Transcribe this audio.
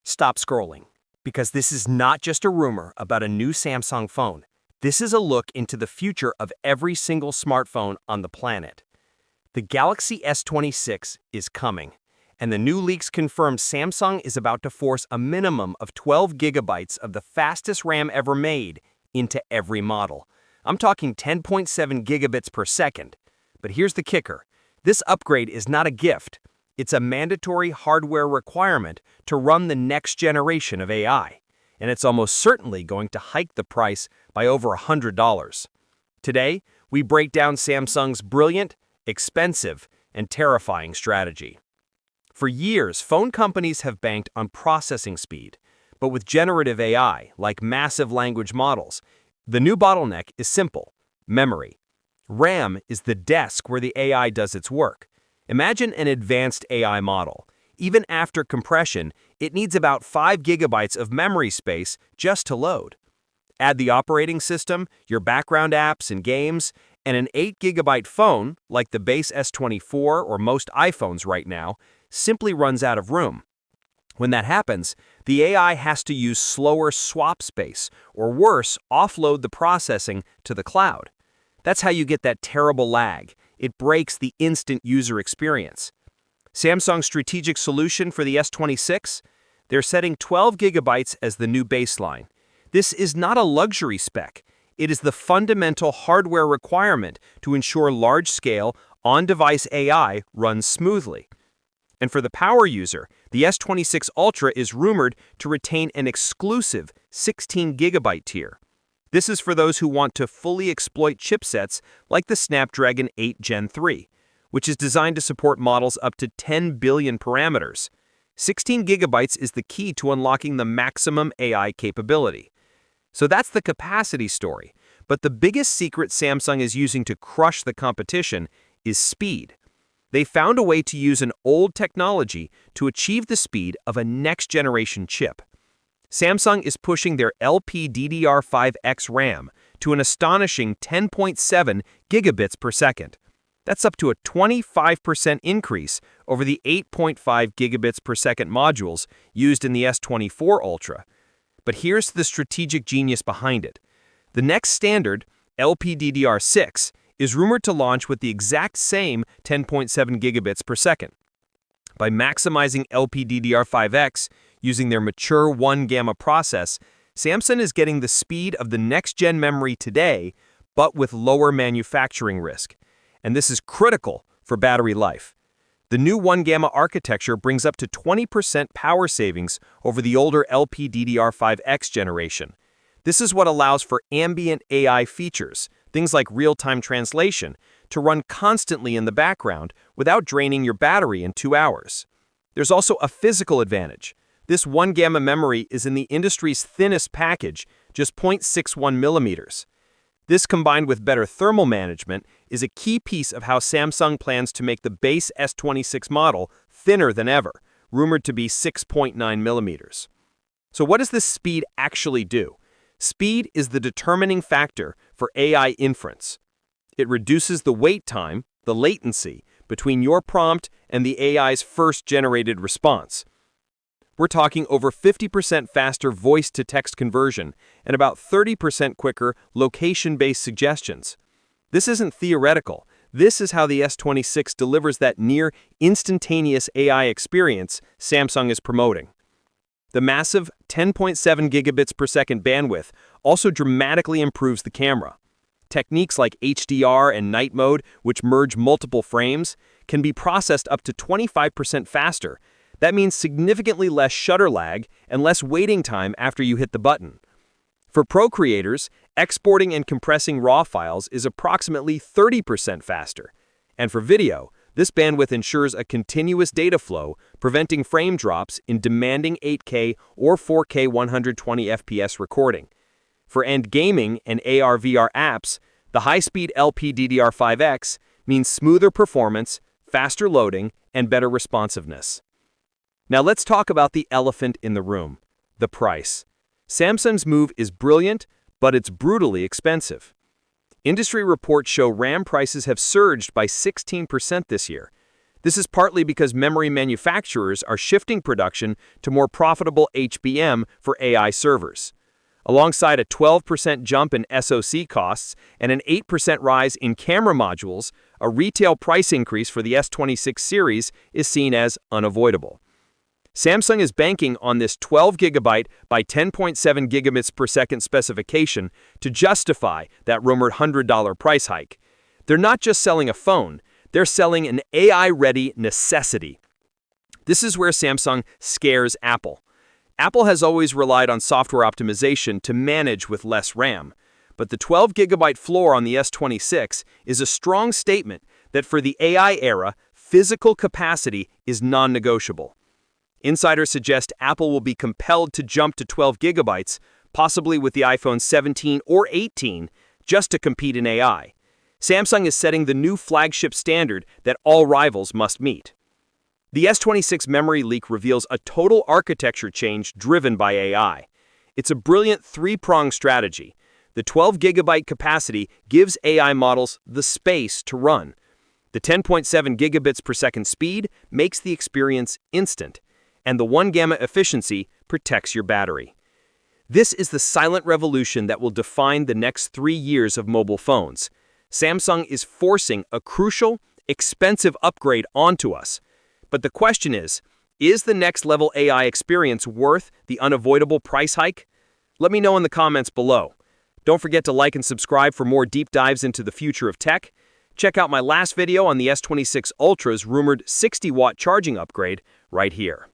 Stop scrolling, because this is not just a rumor about a new Samsung phone. This is a look into the future of every single smartphone on the planet. The Galaxy S26 is coming, and the new leaks confirm Samsung is about to force a minimum of 12 gigabytes of the fastest RAM ever made into every model. I'm talking 10.7 gigabits per second. But here's the kicker. This upgrade is not a gift. It's a mandatory hardware requirement to run the next generation of AI, and it's almost certainly going to hike the price by over $100. Today, we break down Samsung's brilliant, expensive, and terrifying strategy. For years, phone companies have banked on processing speed, but with generative AI, like massive language models, the new bottleneck is simple: memory. RAM is the desk where the AI does its work. Imagine an advanced AI model. Even after compression, it needs about 5 gigabytes of memory space just to load. Add the operating system, your background apps and games, and an 8 gigabyte phone, like the base S24 or most iPhones right now, simply runs out of room. When that happens, the AI has to use slower swap space, or worse, offload the processing to the cloud. That's how you get that terrible lag. It breaks the instant user experience. Samsung's strategic solution for the S26? They're setting 12 gigabytes as the new baseline. This is not a luxury spec. It is the fundamental hardware requirement to ensure large-scale, on-device AI runs smoothly. And for the power user, the S26 Ultra is rumored to retain an exclusive 16 gigabyte tier. This is for those who want to fully exploit chipsets like the Snapdragon 8 Gen 3, which is designed to support models up to 10 billion parameters. 16 gigabytes is the key to unlocking the maximum AI capability. So that's the capacity story. But the biggest secret Samsung is using to crush the competition is speed. They found a way to use an old technology to achieve the speed of a next-generation chip. Samsung is pushing their LPDDR5X RAM to an astonishing 10.7 gigabits per second. That's up to a 25% increase over the 8.5 gigabits per second modules used in the S24 Ultra. But here's the strategic genius behind it. The next standard, LPDDR6, is rumored to launch with the exact same 10.7 gigabits per second. By maximizing LPDDR5X using their mature 1-gamma process, Samsung is getting the speed of the next-gen memory today, but with lower manufacturing risk. And this is critical for battery life. The new 1-gamma architecture brings up to 20% power savings over the older LPDDR5X generation. This is what allows for ambient AI features, things like real-time translation, to run constantly in the background without draining your battery in 2 hours. There's also a physical advantage. This 1-gamma memory is in the industry's thinnest package, just 0.61 millimeters. This, combined with better thermal management, is a key piece of how Samsung plans to make the base S26 model thinner than ever, rumored to be 6.9 millimeters. So what does this speed actually do? Speed is the determining factor for AI inference. It reduces the wait time, the latency, between your prompt and the AI's first generated response. We're talking over 50% faster voice-to-text conversion and about 30% quicker location-based suggestions. This isn't theoretical. This is how the S26 delivers that near instantaneous AI experience Samsung is promoting. The massive 10.7 gigabits per second bandwidth also dramatically improves the camera. Techniques like HDR and night mode, which merge multiple frames, can be processed up to 25% faster. That means significantly less shutter lag and less waiting time after you hit the button. For pro creators, exporting and compressing RAW files is approximately 30% faster. And for video, this bandwidth ensures a continuous data flow, preventing frame drops in demanding 8K or 4K 120 FPS recording. For end gaming and AR/VR apps, the high-speed LPDDR5X means smoother performance, faster loading, and better responsiveness. Now let's talk about the elephant in the room, the price. Samsung's move is brilliant, but it's brutally expensive. Industry reports show RAM prices have surged by 16% this year. This is partly because memory manufacturers are shifting production to more profitable HBM for AI servers. Alongside a 12% jump in SoC costs and an 8% rise in camera modules, a retail price increase for the S26 series is seen as unavoidable. Samsung is banking on this 12GB by 10.7 gigabits per second specification to justify that rumored $100 price hike. They're not just selling a phone, they're selling an AI-ready necessity. This is where Samsung scares Apple. Apple has always relied on software optimization to manage with less RAM, but the 12GB floor on the S26 is a strong statement that for the AI era, physical capacity is non-negotiable. Insiders suggest Apple will be compelled to jump to 12GB, possibly with the iPhone 17 or 18, just to compete in AI. Samsung is setting the new flagship standard that all rivals must meet. The S26 memory leak reveals a total architecture change driven by AI. It's a brilliant three-pronged strategy. The 12GB capacity gives AI models the space to run. The 10.7 gigabits per second speed makes the experience instant, and the 1 gamma efficiency protects your battery. This is the silent revolution that will define the next 3 years of mobile phones. Samsung is forcing a crucial, expensive upgrade onto us. But the question is the next level AI experience worth the unavoidable price hike? Let me know in the comments below. Don't forget to like and subscribe for more deep dives into the future of tech. Check out my last video on the S26 Ultra's rumored 60-watt charging upgrade right here.